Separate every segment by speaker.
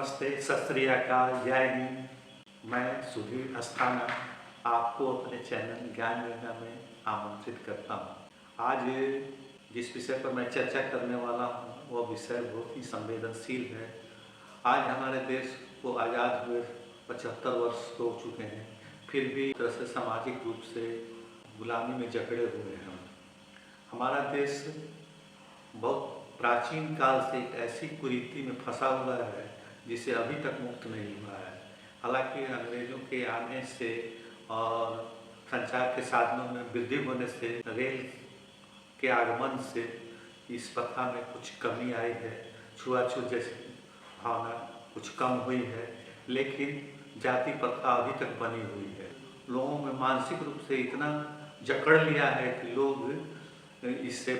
Speaker 1: नमस्ते, सत श्री अकाल, जय हिंद। मैं सुधीर अस्थाना आपको अपने चैनल ज्ञान गंगा में आमंत्रित करता हूँ। आज जिस विषय पर मैं चर्चा करने वाला हूँ वह विषय बहुत ही संवेदनशील है। आज हमारे देश को आज़ाद हुए 75 वर्ष हो चुके हैं, फिर भी तरह से सामाजिक रूप से गुलामी में जकड़े हुए हैं। हमारा देश बहुत प्राचीन काल से एक ऐसी कुरीति में फंसा हुआ है जिसे अभी तक मुक्त नहीं हुआ है। हालांकि अंग्रेज़ों के आने से और संचार के साधनों में वृद्धि होने से, रेल के आगमन से इस प्रथा में कुछ कमी आई है, छुआछूत जैसी भावना कुछ कम हुई है, लेकिन जाति प्रथा अभी तक बनी हुई है। लोगों में मानसिक रूप से इतना जकड़ लिया है कि लोग इससे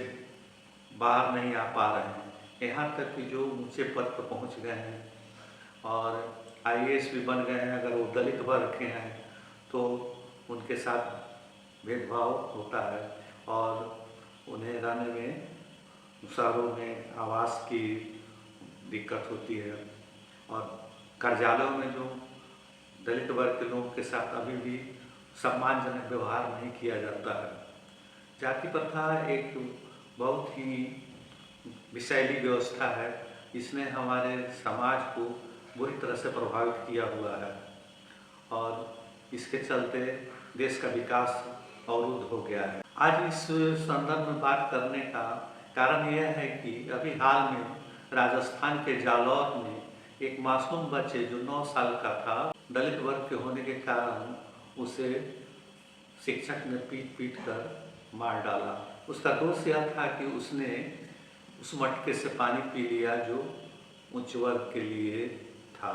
Speaker 1: बाहर नहीं आ पा रहे हैं। यहाँ तक कि जो ऊंचे पद पर पहुँच गए हैं और आईएएस भी बन गए हैं, अगर वो दलित वर्ग के हैं तो उनके साथ भेदभाव होता है और उन्हें रहने में, शहरों में आवास की दिक्कत होती है और कार्यालयों में जो दलित वर्ग के लोगों के साथ अभी भी सम्मानजनक व्यवहार नहीं किया जाता है। जाति प्रथा एक बहुत ही विषैली व्यवस्था है। इसने हमारे समाज को बुरी तरह से प्रभावित किया हुआ है और इसके चलते देश का विकास अवरुद्ध हो गया है। आज इस संदर्भ में बात करने का कारण यह है कि अभी हाल में राजस्थान के जालौर में एक मासूम बच्चे जो 9 साल का था, दलित वर्ग के होने के कारण उसे शिक्षक ने पीट कर मार डाला। उसका दोष यह था कि उसने उस मटके से पानी पी लिया जो उच्च वर्ग के लिए था।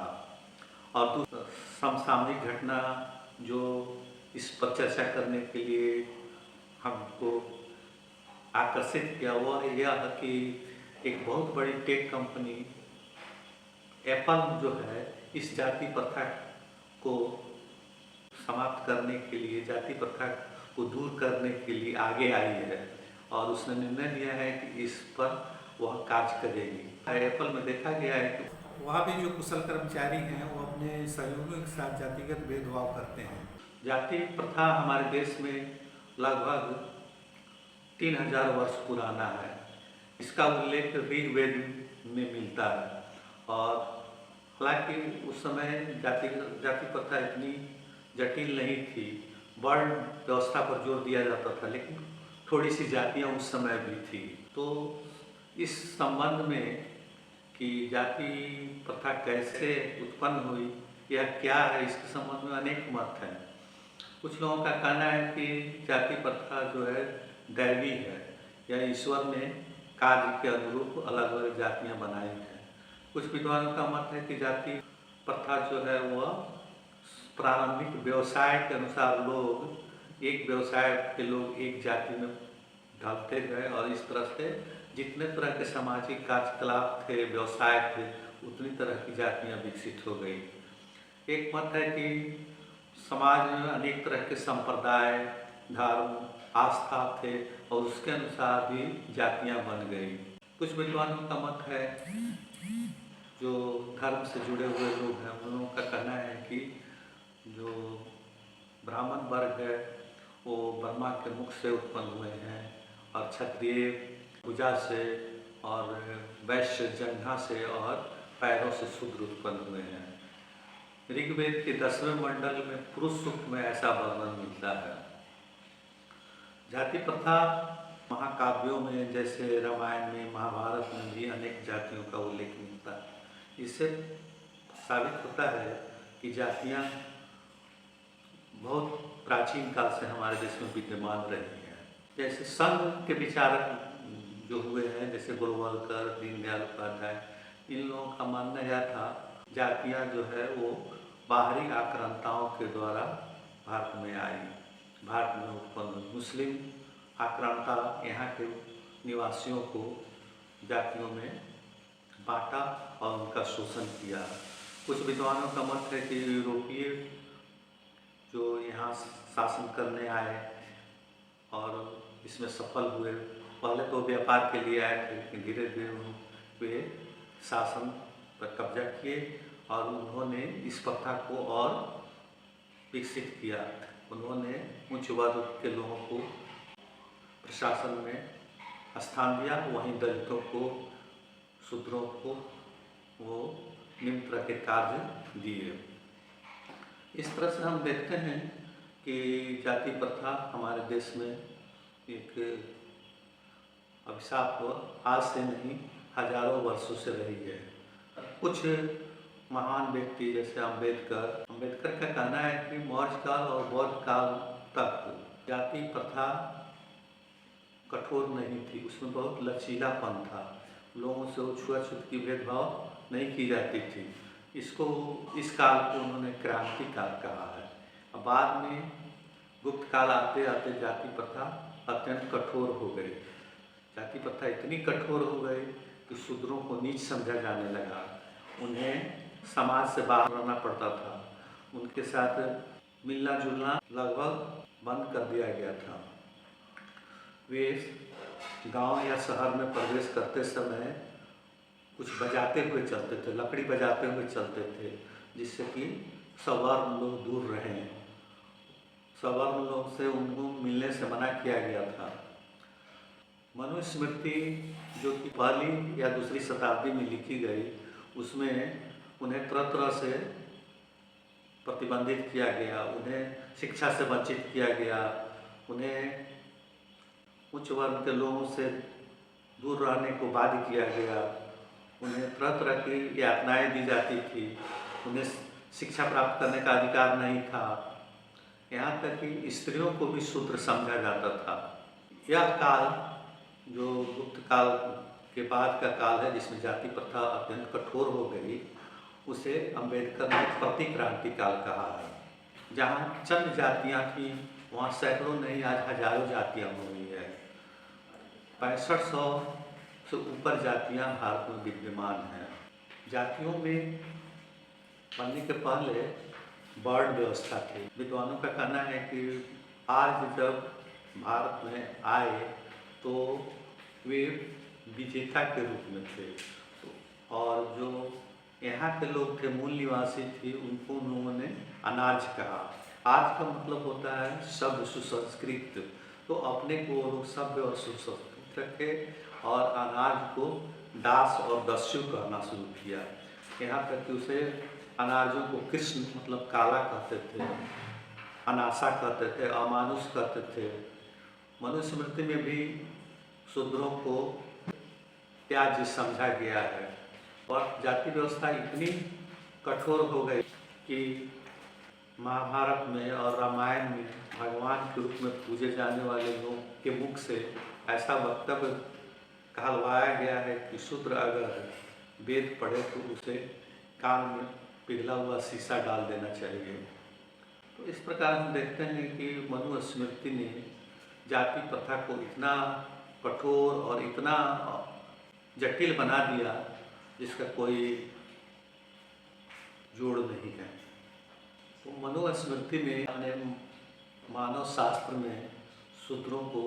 Speaker 1: और समसामयिक घटना जो इस पर चर्चा करने के लिए हमको आकर्षित किया वह यह कि एक बहुत बड़ी टेक कंपनी एप्पल जो है इस जाति प्रथा को समाप्त करने के लिए, जाति प्रथा को दूर करने के लिए आगे आई है और उसने निर्णय लिया है कि इस पर वह कार्य करेगी। एप्पल में देखा गया है कि वहाँ भी जो कुशल कर्मचारी हैं वो अपने सहयोगियों के साथ जातिगत भेदभाव करते हैं। जाति प्रथा हमारे देश में लगभग 3000 वर्ष पुराना है। इसका उल्लेख ऋग्वेद में मिलता है और हालांकि उस समय जाति प्रथा इतनी जटिल नहीं थी, वर्ण व्यवस्था पर जोर दिया जाता था, लेकिन थोड़ी सी जातियाँ उस समय भी थी। तो इस संबंध में कि जाति प्रथा कैसे उत्पन्न हुई या क्या है, इसके संबंध में अनेक मत हैं। कुछ लोगों का कहना है कि जाति प्रथा जो है दैवी है या ईश्वर ने कार्य के अनुरूप अलग अलग जातियाँ बनाई हैं। कुछ विद्वानों का मत है कि जाति प्रथा जो है वह प्रारंभिक व्यवसाय के अनुसार लोग, एक व्यवसाय के लोग एक जाति में ढलते गए और इस तरह से जितने तरह के सामाजिक कार्यकलाप थे, व्यवसाय थे, उतनी तरह की जातियाँ विकसित हो गई। एक मत है कि समाज में अनेक तरह के संप्रदाय, धर्म, आस्था थे और उसके अनुसार भी जातियाँ बन गई। कुछ विद्वानों का मत है, जो धर्म से जुड़े हुए लोग हैं, उन लोगों का कहना है कि जो ब्राह्मण वर्ग है वो ब्रह्मा के मुख से उत्पन्न हुए हैं और क्षत्रिय भुजा से और वैश्य जंघा से और पैरों से शूद्र उत्पन्न हुए हैं। ऋग्वेद के 10वें मंडल में पुरुष सूक्त में ऐसा वर्णन मिलता है। जाति प्रथा महाकाव्यों में जैसे रामायण में, महाभारत में भी अनेक जातियों का उल्लेख मिलता है। इससे साबित होता है कि जातियाँ बहुत प्राचीन काल से हमारे देश में विद्यमान रही हैं। जैसे संघ के विचारक जो हुए हैं, जैसे गोलवलकर, दीनदयाल उपाध्याय, इन लोगों का मानना यह था जातियाँ जो है वो बाहरी आक्रांताओं के द्वारा भारत में आई, भारत में उत्पन्न हुई। मुस्लिम आक्रांता यहाँ के निवासियों को जातियों में बांटा और उनका शोषण किया। कुछ विद्वानों का मत है कि यूरोपीय जो यहाँ शासन करने आए और इसमें सफल हुए, पहले तो व्यापार के लिए आए थे, लेकिन धीरे धीरे वे शासन पर कब्जा किए और उन्होंने इस प्रथा को और विकसित किया। उन्होंने उच्च वर्ग के लोगों को प्रशासन में स्थान दिया, वहीं दलितों को, शूद्रों को वो निम्न तरह के कार्य दिए। इस तरह से हम देखते हैं कि जाति प्रथा हमारे देश में एक अभिशाप आज से नहीं हजारों वर्षों से रही है। कुछ महान व्यक्ति जैसे अम्बेडकर का कहना है कि मौर्य काल और बौद्ध काल तक जाति प्रथा कठोर नहीं थी, उसमें बहुत लचीलापन था, लोगों से छुआछूत की भेदभाव नहीं की जाती थी। इस काल को उन्होंने क्रांति काल कहा है। बाद में गुप्त काल आते आते जाति प्रथा अत्यंत कठोर हो गई। जाति प्रथा इतनी कठोर हो गई कि शूद्रों को नीच समझा जाने लगा, उन्हें समाज से बाहर रहना पड़ता था, उनके साथ मिलना जुलना लगभग बंद कर दिया गया था। वे गांव या शहर में प्रवेश करते समय कुछ बजाते हुए चलते थे, लकड़ी बजाते हुए चलते थे, जिससे कि सवर्ण लोग दूर रहें। सवर्ण लोग से उनको मिलने से मना किया गया था। मनुस्मृति जो कि पहली या दूसरी शताब्दी में लिखी गई, उसमें उन्हें तरह तरह से प्रतिबंधित किया गया, उन्हें शिक्षा से वंचित किया गया, उन्हें उच्च वर्ग के लोगों से दूर रहने को बाध्य किया गया, उन्हें तरह तरह की यातनाएं दी जाती थी, उन्हें शिक्षा प्राप्त करने का अधिकार नहीं था, यहाँ तक कि स्त्रियों को भी शूद्र समझा जाता था। यह काल जो गुप्त काल के बाद का काल है, जिसमें जाति प्रथा अत्यंत कठोर हो गई, उसे अम्बेडकर ने प्रतिक्रांति काल कहा है। जहाँ चंद जातियाँ थीं, वहाँ सैकड़ों नहीं आज हजारों जातियाँ हो गई है। 6500 से ऊपर जातियाँ भारत में विद्यमान हैं। जातियों में बनने के पहले वर्ण व्यवस्था थी। विद्वानों का कहना है कि आज जब भारत में आए तो वे विजेता के रूप में थे, और जो यहाँ के लोग थे, मूल निवासी थे, उनको उन लोगों ने अनार्य कहा। आज का मतलब होता है सभ्य सुसंस्कृत। तो अपने को लोग सभ्य और सुसंस्कृत रखे और अनार्य को दास और दस्यु कहना शुरू किया। यहाँ तक कि उसे अनार्यों को कृष्ण मतलब काला कहते थे, अनासा कहते थे, अमानुष कहते थे। मनुस्मृति में भी शूद्रों को त्याज्य समझा गया है। और जाति व्यवस्था इतनी कठोर हो गई कि महाभारत में और रामायण में भगवान के रूप में पूजे जाने वाले लोग के मुख से ऐसा वक्तव्य कहलवाया गया है कि शूद्र अगर वेद पढ़े तो उसे कान में पिघला हुआ शीशा डाल देना चाहिए। तो इस प्रकार हम देखते हैं कि मनुस्मृति ने जाति प्रथा को इतना कठोर और इतना जटिल बना दिया जिसका कोई जोड़ नहीं है। तो मनुस्मृति में अपने मानव शास्त्र में शूद्रों को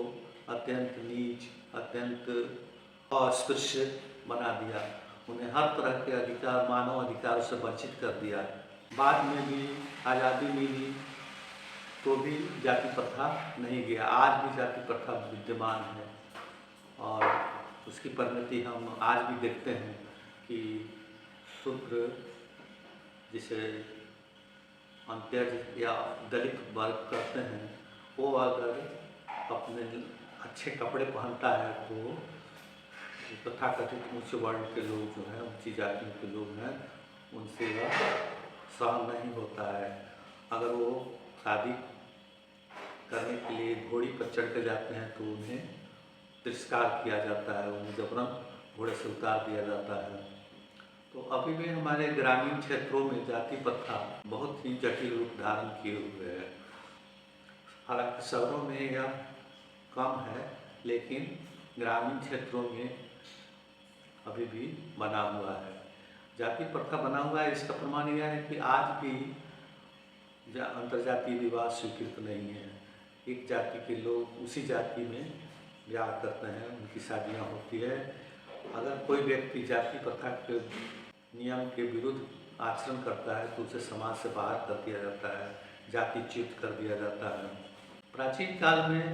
Speaker 1: अत्यंत नीच, अत्यंत अस्पृश्य बना दिया, उन्हें हर तरह के अधिकार, मानव अधिकारों से वंचित कर दिया। बाद में भी आज़ादी मिली तो भी जाति प्रथा नहीं गया, आज भी जाति प्रथा विद्यमान है। और उसकी परिणति हम आज भी देखते हैं कि शूद्र, जिसे अंत्यज या दलित वर्ग कहते हैं, वो अगर अपने अच्छे कपड़े पहनता है तो तथाकथित उच्च वर्ण के लोग जो हैं, ऊंची जातियों के लोग हैं, उनसे वह सहन नहीं होता है। अगर वो शादी करने के लिए घोड़ी पर चढ़ कर जाते हैं तो उन्हें तिरस्कार किया जाता है, उन्हें जबरन घोड़े से उतार दिया जाता है। तो अभी भी हमारे ग्रामीण क्षेत्रों में जाति प्रथा बहुत ही जटिल रूप धारण किए हुए है। हालांकि शहरों में यह कम है, लेकिन ग्रामीण क्षेत्रों में अभी भी बना हुआ है। जाति प्रथा बना हुआ है, इसका प्रमाण यह है कि आज भी अंतर्जातीय विवाह स्वीकृत नहीं है। एक जाति के लोग उसी जाति में ब्याह करते हैं, उनकी शादियाँ होती है। अगर कोई व्यक्ति जाति प्रथा के नियम के विरुद्ध आचरण करता है तो उसे समाज से बाहर कर दिया जाता है, जातिच्युत कर दिया जाता है। प्राचीन काल में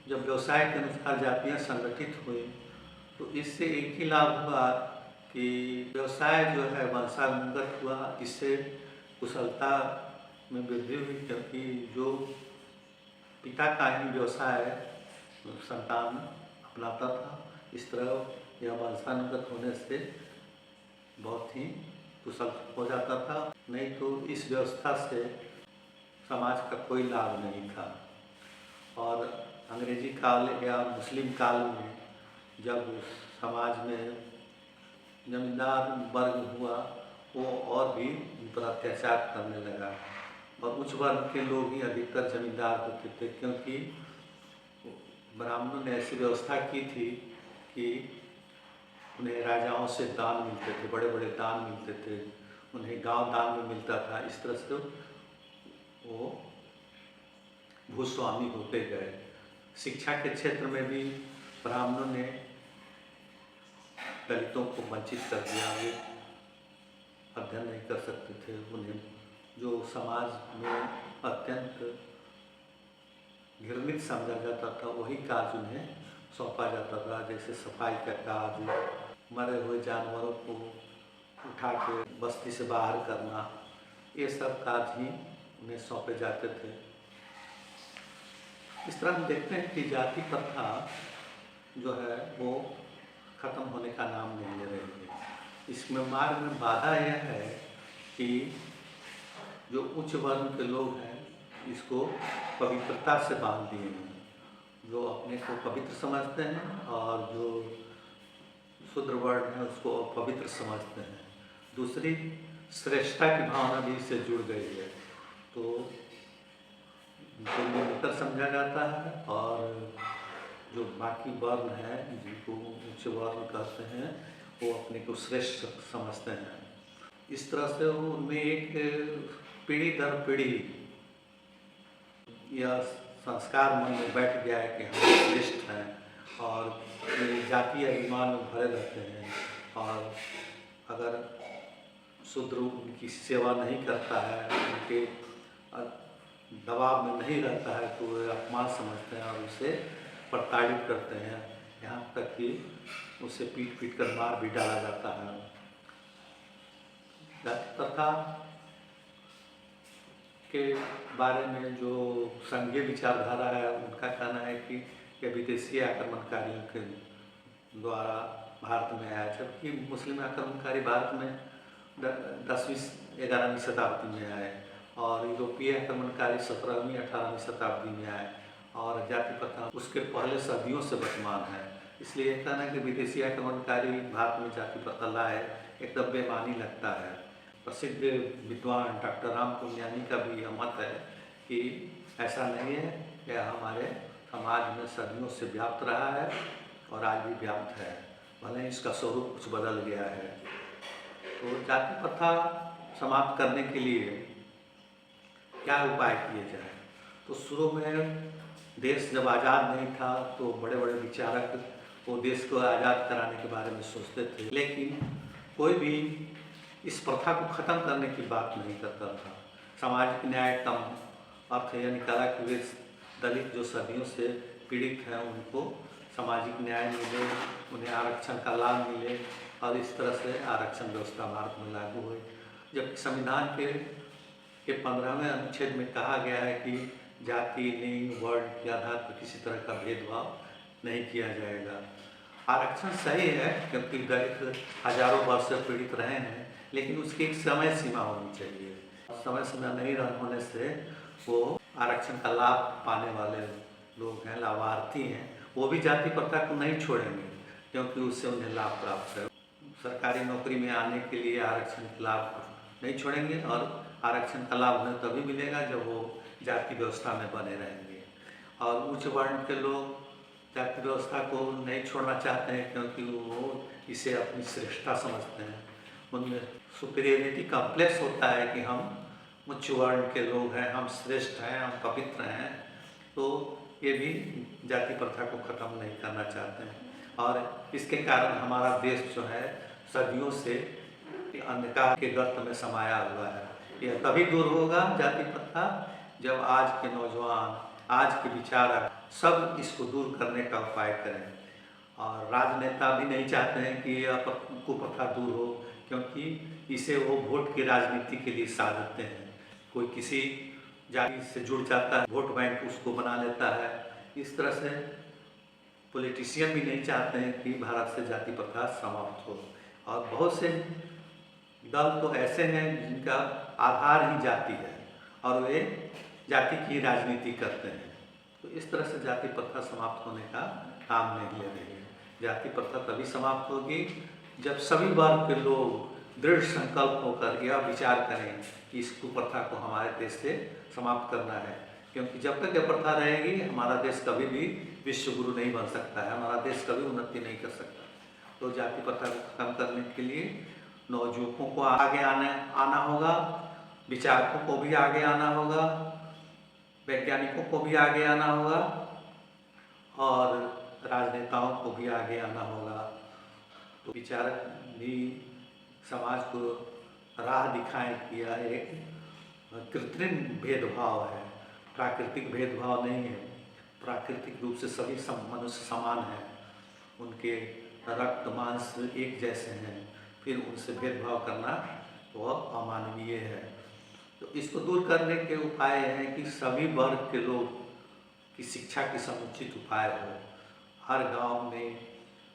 Speaker 1: जब व्यवसाय के अनुसार जातियाँ संगठित हुई तो इससे एक ही लाभ हुआ कि व्यवसाय जो है वंशानुगत हुआ। इससे कुशलता में वृद्धि हुई, क्योंकि जो पिता का ही व्यवसाय संतान अपनाता था। इस तरह यह वंशानुगत होने से बहुत ही कुशल हो जाता था, नहीं तो इस व्यवस्था से समाज का कोई लाभ नहीं था। और अंग्रेजी काल या मुस्लिम काल में जब समाज में जमींदार वर्ग हुआ, वो और भी उन पर अत्याचार करने लगा और उच्च वर्ग के लोग ही अधिकतर जमींदार होते थे, क्योंकि ब्राह्मणों ने ऐसी व्यवस्था की थी कि उन्हें राजाओं से दान मिलते थे, बड़े बड़े दान मिलते थे, उन्हें गांव दान में मिलता था। इस तरह से वो भूस्वामी होते गए। शिक्षा के क्षेत्र में भी ब्राह्मणों ने दलितों को वंचित कर दिया। वे अध्ययन नहीं कर सकते थे। उन्हें जो समाज में अत्यंत घृणित समझा जाता था वही कार्य उन्हें सौंपा जाता था, जैसे सफाई का कार्य, मरे हुए जानवरों को उठा के बस्ती से बाहर करना, ये सब कार्य ही उन्हें सौंपे जाते थे। इस तरह हम देखते हैं कि जाति प्रथा जो है वो खत्म होने का नाम नहीं ले रही है। इसमें मार्ग में बाधा यह है कि जो उच्च वर्ण के लोग हैं इसको पवित्रता से बांध दिए हैं, जो अपने को पवित्र समझते हैं, और जो शूद्र वर्ण है उसको अपवित्र समझते हैं। दूसरी श्रेष्ठता की भावना भी इससे जुड़ गई है, तो उनको न्यूनतर समझा जाता है, और जो बाकी वर्ण हैं जिनको उच्च वर्ण कहते हैं वो अपने को श्रेष्ठ समझते हैं। इस तरह से उनमें एक पीढ़ी दर पीढ़ी यह संस्कार मन में बैठ गया है कि हम श्रेष्ठ हैं, और जातीय अभिमान में भरे रहते हैं, और अगर शूद्र उनकी सेवा नहीं करता है, उनके दबाव में नहीं रहता है तो वे अपमान समझते हैं और उसे प्रताड़ित करते हैं, यहाँ तक कि उसे पीट पीट कर मार भी डाला जाता है। जाति प्रथा के बारे में जो संघीय विचारधारा है उनका कहना है कि यह विदेशी आक्रमणकारियों के द्वारा भारत में आया, जबकि मुस्लिम आक्रमणकारी भारत में 10वीं-11वीं शताब्दी में आए और यूरोपीय आक्रमणकारी 17वीं 18वीं शताब्दी में आए, और जाति प्रथा उसके पहले सदियों से वर्तमान है। इसलिए कहना है कि विदेशी आक्रमणकारी भारत में जाति प्रथा लाए एकदम बेमानी लगता है। प्रसिद्ध विद्वान डॉक्टर राम पुनियानी का भी यह मत है कि ऐसा नहीं है, यह हमारे समाज में सदियों से व्याप्त रहा है और आज भी व्याप्त है, भले ही इसका स्वरूप कुछ बदल गया है। तो जाति प्रथा समाप्त करने के लिए क्या उपाय किए जाए? तो शुरू में देश जब आज़ाद नहीं था तो बड़े बड़े विचारक वो देश को आज़ाद कराने के बारे में सोचते थे, लेकिन कोई भी इस प्रथा को ख़त्म करने की बात नहीं करता था। सामाजिक न्याय का अर्थ यह निकाला कि वे दलित जो सदियों से पीड़ित हैं उनको सामाजिक न्याय मिले, उन्हें आरक्षण का लाभ मिले, और इस तरह से आरक्षण व्यवस्था भारत में लागू हुई। जबकि संविधान के 15वें अनुच्छेद में कहा गया है कि जाति, लिंग, वर्ण के आधार पर किसी तरह का भेदभाव नहीं किया जाएगा। आरक्षण सही है क्योंकि दलित हजारों वर्ष से पीड़ित रहे हैं, लेकिन उसकी एक समय सीमा होनी चाहिए। समय सीमा नहीं होने से वो आरक्षण का लाभ पाने वाले लोग हैं, लाभार्थी हैं, वो भी जाति प्रथा को नहीं छोड़ेंगे क्योंकि उससे उन्हें लाभ प्राप्त है। सरकारी नौकरी में आने के लिए आरक्षण का लाभ नहीं छोड़ेंगे, और आरक्षण का लाभ उन्हें तभी मिलेगा जब वो जाति व्यवस्था में बने रहेंगे। और उच्च वर्ण के लोग जाति व्यवस्था को नहीं छोड़ना चाहते हैं क्योंकि वो इसे अपनी श्रेष्ठता समझते हैं। उनमें सुपीरियरिटी कॉम्प्लेक्स होता है कि हम उच्च वर्ण के लोग हैं, हम श्रेष्ठ हैं, हम पवित्र हैं, तो ये भी जाति प्रथा को ख़त्म नहीं करना चाहते हैं। और इसके कारण हमारा देश जो है सदियों से अंधकार के गर्त में समाया हुआ है। यह तभी दूर होगा जाति प्रथा जब आज के नौजवान, आज के विचारक सब इसको दूर करने का उपाय करें। और राजनेता भी नहीं चाहते हैं कि यह कुप्रथा दूर हो, क्योंकि इसे वो वोट की राजनीति के लिए साधते हैं। कोई किसी जाति से जुड़ जाता है, वोट बैंक उसको बना लेता है। इस तरह से पॉलिटिशियन भी नहीं चाहते हैं कि भारत से जाति प्रथा समाप्त हो। और बहुत से दल तो ऐसे हैं जिनका आधार ही जाति है और वे जाति की राजनीति करते हैं। तो इस तरह से जाति प्रथा समाप्त होने का काम नहीं ले रही है। जाति प्रथा तभी समाप्त होगी जब सभी वर्ग के लोग दृढ़ संकल्प होकर यह विचार करें कि इस कुप्रथा को हमारे देश से समाप्त करना है। क्योंकि जब तक यह प्रथा रहेगी हमारा देश कभी भी विश्व गुरु नहीं बन सकता है, हमारा देश कभी उन्नति नहीं कर सकता। तो जाति प्रथा को खत्म करने के लिए नवयुवकों को आगे आना होगा, विचारकों को भी आगे आना होगा, वैज्ञानिकों को भी आगे आना होगा और राजनेताओं को भी आगे आना होगा। तो विचारक भी समाज को राह दिखाएं कि यह एक कृत्रिम भेदभाव है, प्राकृतिक भेदभाव नहीं है। प्राकृतिक रूप से सभी मनुष्य समान हैं, उनके रक्त मांस एक जैसे हैं, फिर उनसे भेदभाव करना वह अमानवीय है। तो इसको दूर करने के उपाय हैं कि सभी वर्ग के लोग की शिक्षा की समुचित उपाय हो। हर गांव में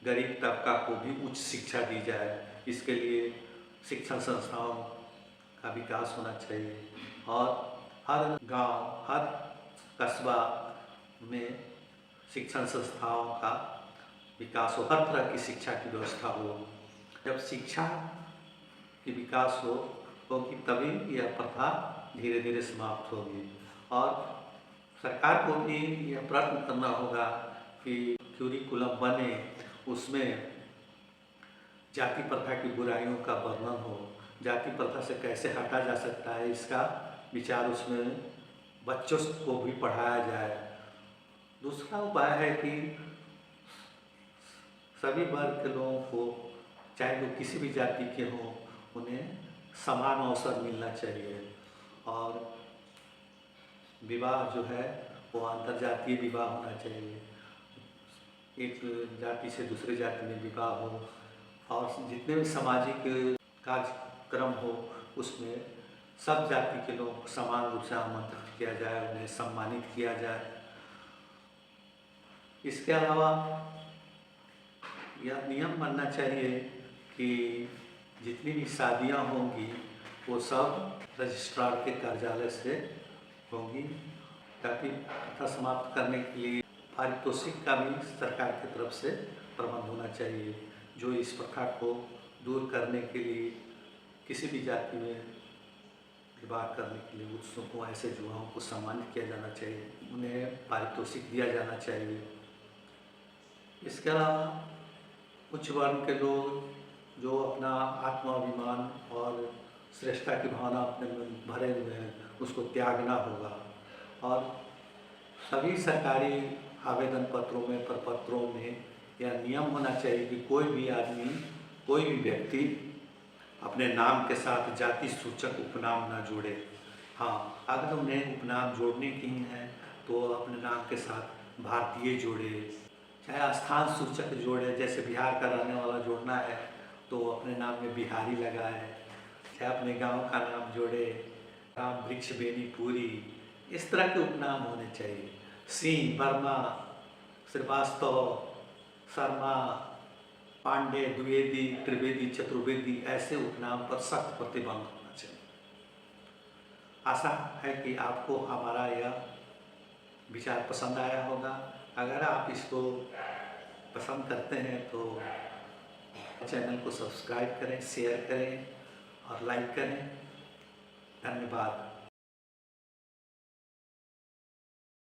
Speaker 1: गरीब तबका को भी उच्च शिक्षा दी जाए, इसके लिए शिक्षण संस्थाओं का विकास होना चाहिए और हर गांव, हर कस्बा में शिक्षण संस्थाओं का विकास हो, हर तरह की शिक्षा की व्यवस्था हो। जब शिक्षा की विकास होगी तभी यह प्रथा धीरे धीरे समाप्त होगी। और सरकार को भी यह प्रयत्न करना होगा कि करिकुलम बने, उसमें जाति प्रथा की बुराइयों का वर्णन हो, जाति प्रथा से कैसे हटा जा सकता है इसका विचार उसमें बच्चों को भी पढ़ाया जाए। दूसरा उपाय है कि सभी वर्ग के लोगों को, चाहे वो किसी भी जाति के हों, उन्हें समान अवसर मिलना चाहिए। और विवाह जो है वो अंतर्जातीय विवाह होना चाहिए, एक जाति से दूसरे जाति में विवाह हो। और जितने भी सामाजिक कार्यक्रम हो उसमें सब जाति के लोगों को समान रूप से आमंत्रित किया जाए, उन्हें सम्मानित किया जाए। इसके अलावा यह नियम बनना चाहिए कि जितनी भी शादियां होंगी वो सब रजिस्ट्रार के कार्यालय से होंगी, ताकि प्रथा समाप्त करने के लिए पारितोषिक का भी सरकार की तरफ से प्रबंध होना चाहिए। जो इस प्रथा को दूर करने के लिए किसी भी जाति में विवाह करने के लिए उत्सुक हों, ऐसे युवाओं को सम्मानित किया जाना चाहिए, उन्हें पारितोषिक दिया जाना चाहिए। इसके अलावा उच्च वर्ण के लोग जो अपना आत्माभिमान और श्रेष्ठता की भावना अपने में भरे हुए हैं उसको त्यागना होगा। और सभी सरकारी आवेदन पत्रों में, प्रपत्रों में यह नियम होना चाहिए कि कोई भी आदमी, कोई भी व्यक्ति अपने नाम के साथ जाति सूचक उपनाम न जोड़े। हाँ, अगर उन्हें उपनाम जोड़ने की है तो अपने नाम के साथ भारतीय जोड़े, चाहे स्थान सूचक जोड़े, जैसे बिहार का रहने वाला जोड़ना है तो अपने नाम में बिहारी लगाए, चाहे अपने गांव का नाम जोड़े, राम वृक्ष बेनीपुरी, इस तरह के उपनाम होने चाहिए। सिंह, वर्मा, श्रीवास्तव, शर्मा, पांडे, द्विवेदी, त्रिवेदी, चतुर्वेदी, ऐसे उपनाम पर सख्त प्रतिबंध होना चाहिए। आशा है कि आपको हमारा यह विचार पसंद आया होगा। अगर आप इसको पसंद करते हैं तो चैनल को सब्सक्राइब करें, शेयर करें और लाइक करें। धन्यवाद।